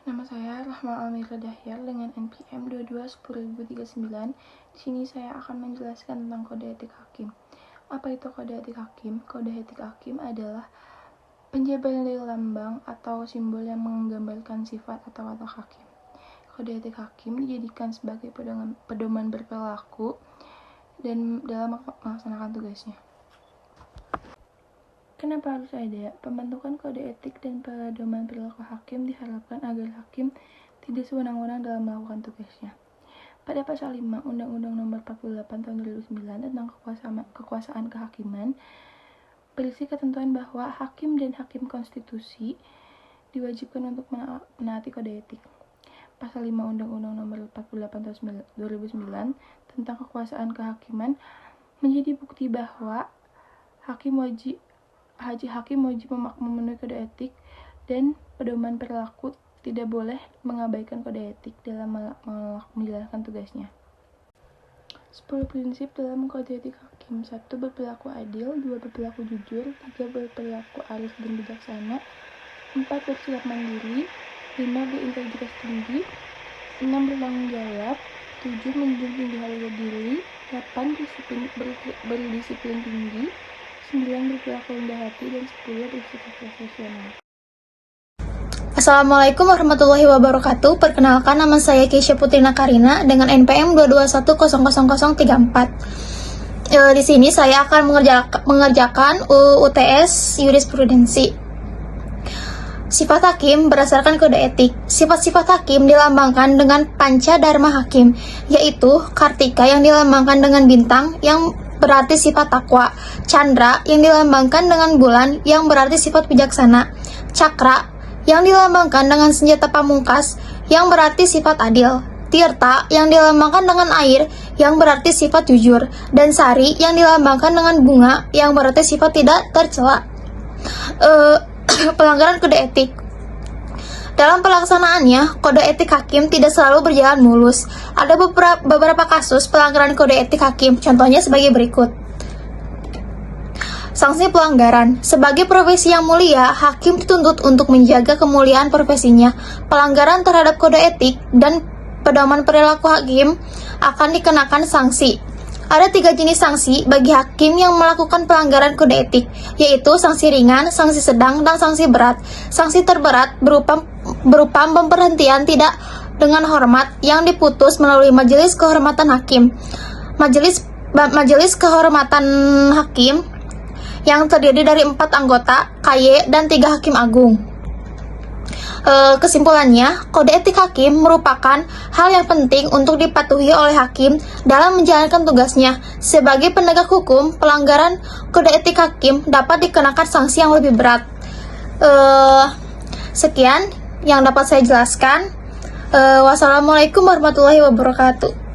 Nama saya Rahma Almira Dahyar dengan NPM 221039. Di sini saya akan menjelaskan tentang kode etik hakim. Apa itu kode etik hakim? Kode etik hakim adalah penjabaran dari lambang atau simbol yang menggambarkan sifat atau watak hakim. Kode etik hakim dijadikan sebagai pedoman berperilaku dan dalam melaksanakan tugasnya. Kenapa harus ada? Pembentukan kode etik dan pedoman perilaku hakim diharapkan agar hakim tidak sewenang-wenang dalam melakukan tugasnya. Pada pasal 5 Undang-Undang Nomor 48 Tahun 2009 tentang kekuasaan kehakiman, berisi ketentuan bahwa hakim dan hakim konstitusi diwajibkan untuk menaati kode etik. Pasal 5 Undang-Undang Nomor 48 Tahun 2009 tentang kekuasaan kehakiman menjadi bukti bahwa hakim wajib memenuhi kode etik dan pedoman perilaku, tidak boleh mengabaikan kode etik dalam menjalankan tugasnya. 10 prinsip dalam kode etik hakim. 1. Berperilaku adil. 2. Berperilaku jujur. 3. Berperilaku arif dan bijaksana. 4. Bersikap mandiri. 5. Berintegritas tinggi. 6. Bertanggung jawab. 7. Menjunjung tinggi harga diri. 8. Berdisiplin tinggi. 9. Berperilaku rendah hati. Dan 10. Bersikap profesional. Assalamualaikum warahmatullahi wabarakatuh. Perkenalkan, nama saya Keisha Putrina Karina dengan NPM 2210034. Di sini saya akan mengerjakan UTS Jurisprudensi. Sifat hakim berdasarkan kode etik. Sifat-sifat hakim dilambangkan dengan panca dharma hakim, yaitu kartika yang dilambangkan dengan bintang yang berarti sifat takwa, candra yang dilambangkan dengan bulan yang berarti sifat bijaksana, cakra yang dilambangkan dengan senjata pamungkas yang berarti sifat adil, tirta yang dilambangkan dengan air yang berarti sifat jujur, dan sari yang dilambangkan dengan bunga yang berarti sifat tidak tercela. Pelanggaran kode etik. Dalam pelaksanaannya, kode etik hakim tidak selalu berjalan mulus. Ada beberapa kasus pelanggaran kode etik hakim, contohnya sebagai berikut. Sanksi pelanggaran. Sebagai profesi yang mulia, hakim dituntut untuk menjaga kemuliaan profesinya. Pelanggaran terhadap kode etik dan pedoman perilaku hakim akan dikenakan sanksi. Ada 3 jenis sanksi bagi hakim yang melakukan pelanggaran kode etik, yaitu sanksi ringan, sanksi sedang, dan sanksi berat. Sanksi terberat berupa pemberhentian tidak dengan hormat yang diputus melalui majelis kehormatan hakim. Majelis kehormatan hakim yang terdiri dari 4 anggota, KY, dan 3 hakim agung. Kesimpulannya, kode etik hakim merupakan hal yang penting untuk dipatuhi oleh hakim dalam menjalankan tugasnya. Sebagai penegak hukum, pelanggaran kode etik hakim dapat dikenakan sanksi yang lebih berat. Sekian yang dapat saya jelaskan. Wassalamualaikum warahmatullahi wabarakatuh.